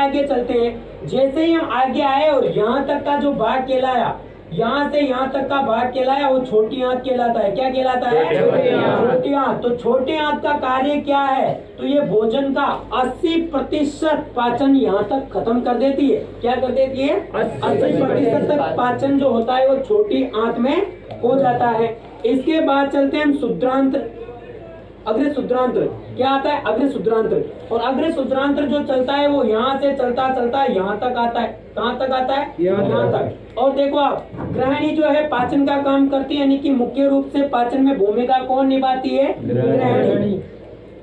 आगे चलते हैं। जैसे ही हम आगे आए और यहाँ तक का जो भाग कहलाया, यहाँ से यहाँ तक का भाग कहलाया, वो छोटी आंत कहलाता है। क्या कहलाता है? छोटी आंत। तो छोटी आंत का कार्य क्या है? तो ये भोजन का 80% पाचन यहाँ तक खत्म कर देती है। क्या कर देती है? 80% तक पाचन जो होता है वो छोटी आंत में हो जाता है। इसके बाद चलते हैं हम शुद्रांत्र, अग्र शुद्रांत्र। क्या आता है? अग्र शुद्रांत्र। और अग्र शुद्रांत्र जो चलता है वो यहाँ से चलता चलता यहाँ तक आता है। कहाँ तक आता है? यहाँ तक। और देखो आप, ग्रहणी जो है पाचन का काम करती है, यानी कि मुख्य रूप से पाचन में भूमिका कौन निभाती है? ग्रहणी।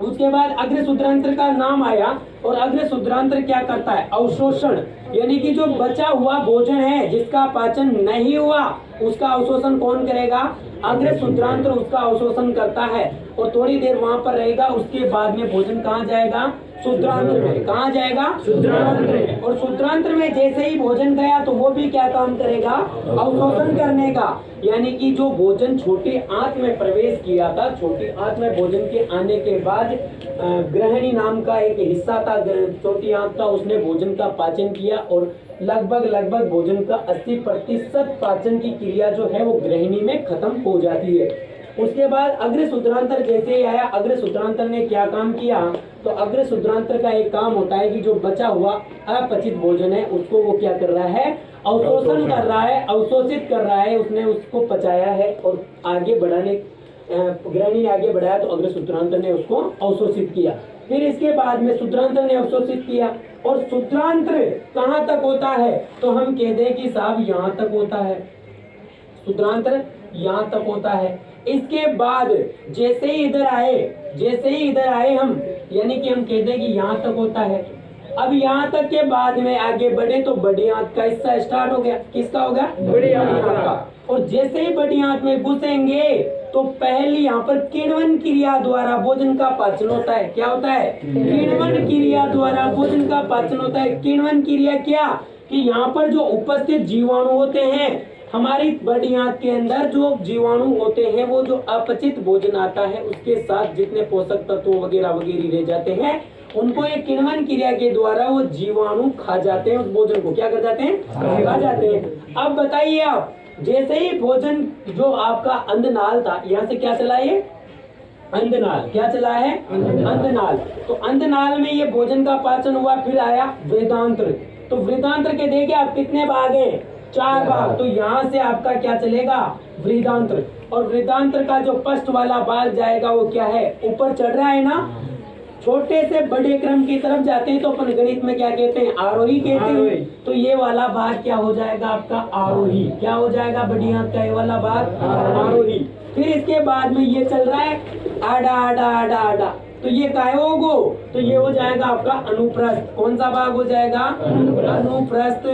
उसके बाद अग्र शुद्रांत्र का नाम आया, और अग्र शुद्रांत्र क्या करता है? अवशोषण, यानी कि जो बचा हुआ भोजन है जिसका पाचन नहीं हुआ उसका अवशोषण कौन करेगा? अग्र शुद्रांत्र उसका अवशोषण करता है और थोड़ी देर वहां पर रहेगा। उसके बाद में भोजन कहाँ जाएगा? शुद्रांत्र में। कहाँ जाएगा? शुद्रांत्र में। और शुद्रांत्र में जैसे ही भोजन गया तो वो भी क्या काम करेगा? अवशोषण करने का, यानी कि जो भोजन छोटी आंत में प्रवेश किया था, छोटी आंत में भोजन के आने के बाद ग्रहणी नाम का एक हिस्सा था छोटी आंत का, उसने भोजन का पाचन किया और लगभग भोजन का 80% पाचन की क्रिया जो है वो ग्रहणी में खत्म हो जाती है। उसके बाद अग्र शुद्रांत्र जैसे ही आया, अग्र शुद्रांत्र ने क्या काम किया? तो अग्र शुद्रांत्र का एक काम होता है कि जो बचा हुआ अपचित भोजन है उसको वो क्या कर रहा है? अवशोषण कर रहा है, अवशोषित कर रहा है। उसने उसको पचाया है और आगे बढ़ाने, ग्रहणी ने आगे बढ़ाया तो अग्र शुद्रांत्र ने उसको अवशोषित किया। फिर इसके बाद में शुद्रांत्र ने अवशोषित किया। और शुद्रांत्र कहाँ तक होता है? तो हम कह दें कि साहब यहाँ तक होता है, शुद्रांत्र यहाँ तक होता है। इसके बाद जैसे ही इधर आए हम, यानी कि हम कहते हैं कि यहाँ तक होता है। अब यहाँ तक के बाद में आगे बढ़े तो बड़ी आंत का हिस्सा स्टार्ट हो गया। किसका हो गया? बड़ी आंत का। और जैसे ही बड़ी आंत में घुसेंगे तो पहली यहाँ पर किण्वन क्रिया द्वारा भोजन का पाचन होता है। क्या होता है? किण्वन क्रिया द्वारा भोजन का पाचन होता है। किण्वन क्रिया क्या? कि यहाँ पर जो उपस्थित जीवाणु होते हैं, हमारी बड़ी आंत के अंदर जो जीवाणु होते हैं, वो जो अपचित भोजन आता है उसके साथ जितने पोषक तत्व वगैरह रह जाते हैं, उनको एक किण्वन क्रिया के द्वारा वो जीवाणु खा जाते हैं। उस भोजन को क्या कर जाते हैं? खा जाते हैं। अब बताइए आप, जैसे ही भोजन जो आपका अंधनाल था, यहाँ से क्या चला? ये अंधनाल। क्या चला है? अंधनाल। तो अंधनाल में ये भोजन का पाचन हुआ। फिर आया वृदांत्र। तो वृदांत्र के देखिए आप कितने भाग हैं? 4 भाग। तो यहाँ से आपका क्या चलेगा? वृदांत्र। और वृदांत्र का जो फर्स्ट वाला भाग जाएगा वो क्या है? ऊपर चढ़ रहा है ना, छोटे से बड़े क्रम की तरफ जाते हैं तो अपन गणित में क्या कहते हैं? आरोही कहते हैं। तो ये वाला भाग क्या हो जाएगा आपका? आरोही। क्या हो जाएगा? बड़ी आंत का ये वाला भाग आरोही। फिर इसके बाद में ये चल रहा है आडा आडा आडा आडा, तो ये काय होगो? तो ये हो जाएगा आपका अनुप्रस्थ। कौन सा भाग हो जाएगा? अनुप्रस्थ।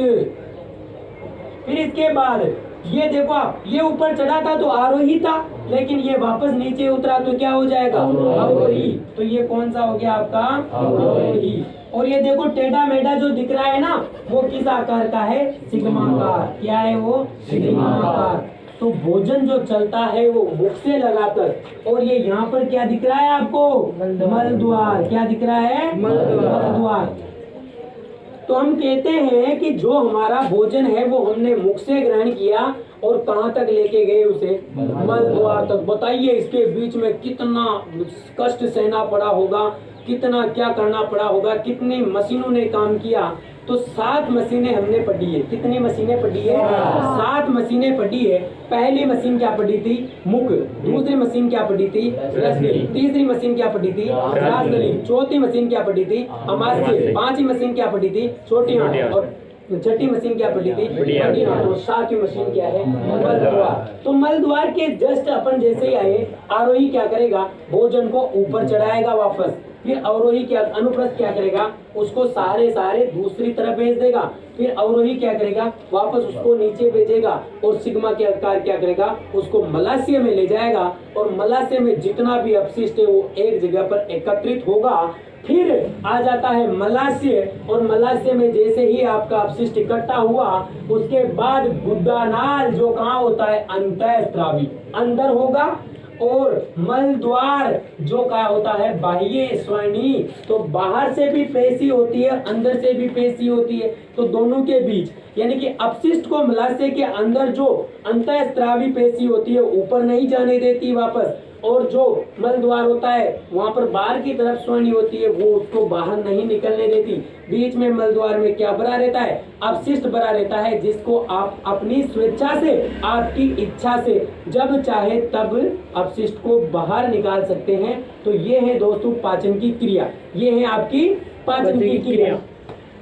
फिर इसके बाद ये देखो आप, ये ऊपर चढ़ा था तो आरोही था, लेकिन ये वापस नीचे उतरा तो क्या हो जाएगा? अवरोही। तो ये कौन सा हो गया आपका? अवरोही। और ये देखो टेढ़ा मेढ़ा जो दिख रहा है ना, वो किस आकार का है? सिग्माकार। क्या है वो? सिग्माकार। तो भोजन जो चलता है वो मुख से लगाकर, और ये यहाँ पर क्या दिख रहा है आपको? मल द्वार। क्या दिख रहा है? मल द्वार। तो हम कहते हैं कि जो हमारा भोजन है वो हमने मुख से ग्रहण किया और कहाँ तक लेके गए उसे? मल द्वार तक। बताइए इसके बीच में कितना कष्ट सहना पड़ा होगा, कितना क्या करना पड़ा होगा, कितनी मशीनों ने काम किया। तो 7 मशीनें हमने पढ़ी है। कितनी मशीनें पढ़ी है? 7 मशीनें पढ़ी है। पहली मशीन क्या पढ़ी थी? मुख। दूसरी मशीन क्या पढ़ी थी? रसनली। तीसरी मशीन क्या पढ़ी थी? रासनली। चौथी मशीन क्या पढ़ी थी? अमाशय। पांचवी मशीन क्या पढ़ी थी? छोटी आंत। और छठी मशीन क्या पढ़ी थी? बड़ी आंत। और 7वीं मशीन क्या है? मल द्वार। तो मल द्वार के जस्ट अपन जैसे ही आए, आरोही क्या करेगा? भोजन को ऊपर चढ़ाएगा वापस। फिर अवरोही क्या, अनुप्रस्थ क्या करेगा? उसको सारे दूसरी तरफ भेज देगा। फिर अवरोही क्या करेगा? वापस उसको नीचे भेजेगा। और सिग्मा के आकार क्या करेगा? उसको मलाशय में ले जाएगा। और मलाशय में जितना भी अपशिष्ट है वो एक जगह पर एकत्रित होगा। फिर आ जाता है मलाशय, और मलाशय में जैसे ही आपका अपशिष्ट इकट्ठा हुआ, उसके बाद गुदानाल जो कहाँ होता है? अंतःस्रावी। अंदर होगा। और मल द्वार जो का होता है बाह्य स्वनी, तो बाहर से भी पेशी होती है, अंदर से भी पेशी होती है, तो दोनों के बीच यानी कि अपशिष्ट को मलाशय के अंदर जो अंतःस्रावी पेशी होती है ऊपर नहीं जाने देती वापस, और जो मल द्वार होता है वहां पर बाहर की तरफ स्वनी होती है वो उसको बाहर नहीं निकलने देती। बीच में मल द्वार में क्या भरा रहता है? अपशिष्ट भरा रहता है, जिसको आप अपनी स्वेच्छा से, आपकी इच्छा से जब चाहे तब अपशिष्ट को बाहर निकाल सकते हैं। तो ये है दोस्तों पाचन की क्रिया, ये है आपकी पाचन की क्रिया।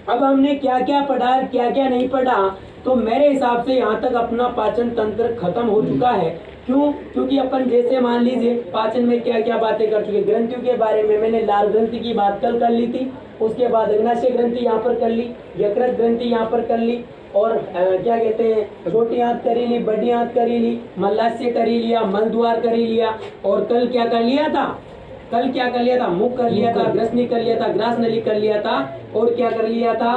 अब हमने क्या क्या पढ़ा, क्या क्या नहीं पढ़ा, तो मेरे हिसाब से यहाँ तक अपना पाचन तंत्र खत्म हो चुका है। क्यों? क्योंकि अपन जैसे मान लीजिए पाचन में क्या क्या बातें कर चुके। ग्रंथियों के बारे में मैंने लाल ग्रंथि की बात कल कर ली थी, उसके बाद अग्नाशय ग्रंथि यहाँ पर कर ली, यकृत ग्रंथि यहाँ पर कर ली, और क्या कहते हैं छोटी आंत करी ली, बड़ी आंत करी ली, मलाशय करी लिया, मल द्वार करी लिया, और कल क्या कर लिया था? कल क्या कर लिया था? मुख कर लिया था, ग्रसनी कर लिया था, ग्रास नली कर लिया था, और क्या कर लिया था?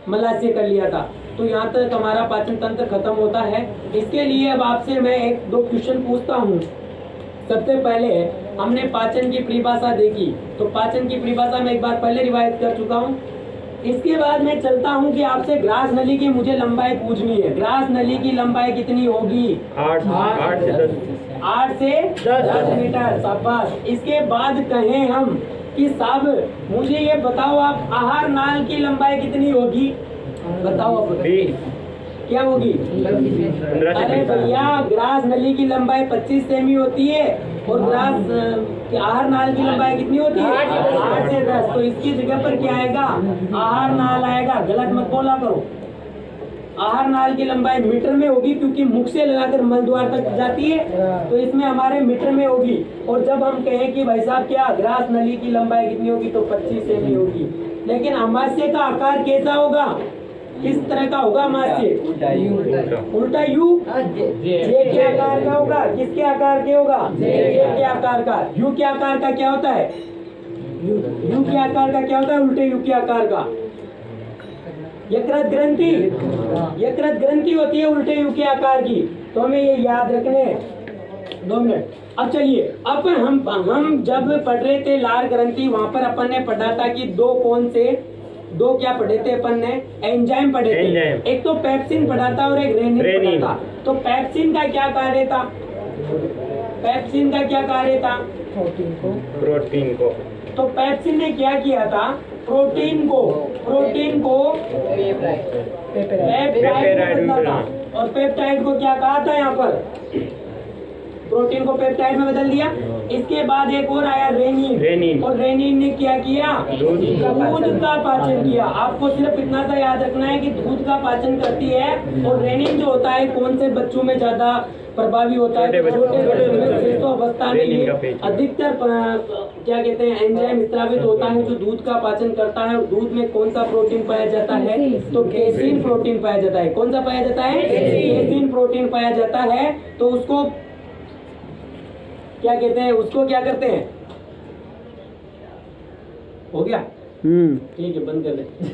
मलाशय कर लिया था। तो यहाँ तक हमारा पाचन तंत्र खत्म होता है। इसके लिए अब आपसे मैं एक दो क्वेश्चन पूछता हूँ। सबसे पहले हमने पाचन की परिभाषा देखी, तो पाचन की परिभाषा में एक बार पहले रिवायत कर चुका हूँ। इसके बाद मैं चलता हूँ कि आपसे ग्रास नली की मुझे लंबाई पूछनी है। ग्रास नली की लंबाई कितनी होगी? 8 से 10 मीटर। शाबाश। इसके बाद कहें हम कि साहब मुझे ये बताओ आप आहार नाल की लंबाई कितनी होगी? बताओ आप क्या होगी? अरे भैया ग्रास नली की लंबाई 25 सेमी होती है, और ग्रास आहार नाल की लंबाई कितनी होती है? 8 से 10। तो इसकी जगह पर क्या आएगा? आहार नाल आएगा। गलत मत बोला करो। आहार नाल की लंबाई मीटर में होगी, क्योंकि मुख से लगाकर मल द्वार तक जाती है, तो इसमें हमारे मीटर में होगी। और जब हम कहें कि भाई साहब क्या ग्रास नली की लंबाई कितनी होगी, तो 25 सेमी होगी। लेकिन अमाशय का आकार कैसा होगा? किस तरह का होगा अमाशय? उल्टा यू, जे के आकार का होगा। किसके आकार के होगा? जे के आकार का। यू के आकार का क्या होता है? यू के आकार का क्या होता है? उल्टे यू के आकार का यकृत ग्रंथि, यकृत ग्रंथि होती है उल्टे यू के आकार की। तो हमें ये याद रखने 2 मिनट। अब चलिए, अब हम जब पढ़ रहे थे लार ग्रंथि, वहां पर अपन ने पढ़ा था कि दो क्या पढ़े थे अपन ने? एंजाइम पढ़े थे। एक तो पेप्सिन पढ़ा था और एक रेनिन पढ़ा था। तो पेप्सिन का क्या कार्य था? पेप्सिन का क्या कार्य था? प्रोटीन को। तो पेप्सिन ने क्या किया था? प्रोटीन को पेप्टाइड में बदला था। और पेप्टाइड को क्या कहा था यहाँ पर? प्रोटीन को पेप्टाइड में बदल दिया। इसके बाद एक और आया रेनिन। और रेनिन ने क्या किया? दूध का पाचन किया। आपको सिर्फ इतना सा याद रखना है कि दूध का पाचन करती है। और रेनिन जो होता है कौन से बच्चों में ज्यादा प्रभावी होता है? छोटे बच्चों में। तो अवस्था में ये अधिकतर क्या कहते हैं एंजाइम स्रावित होता है जो दूध का पाचन करता है। और दूध में कौन सा प्रोटीन पाया जाता है? तो केसीन प्रोटीन पाया जाता है। कौन सा पाया जाता है? केसीन प्रोटीन पाया जाता है। तो उसको क्या कहते हैं? उसको क्या करते हैं? हो गया? ठीक है, बंद कर दे।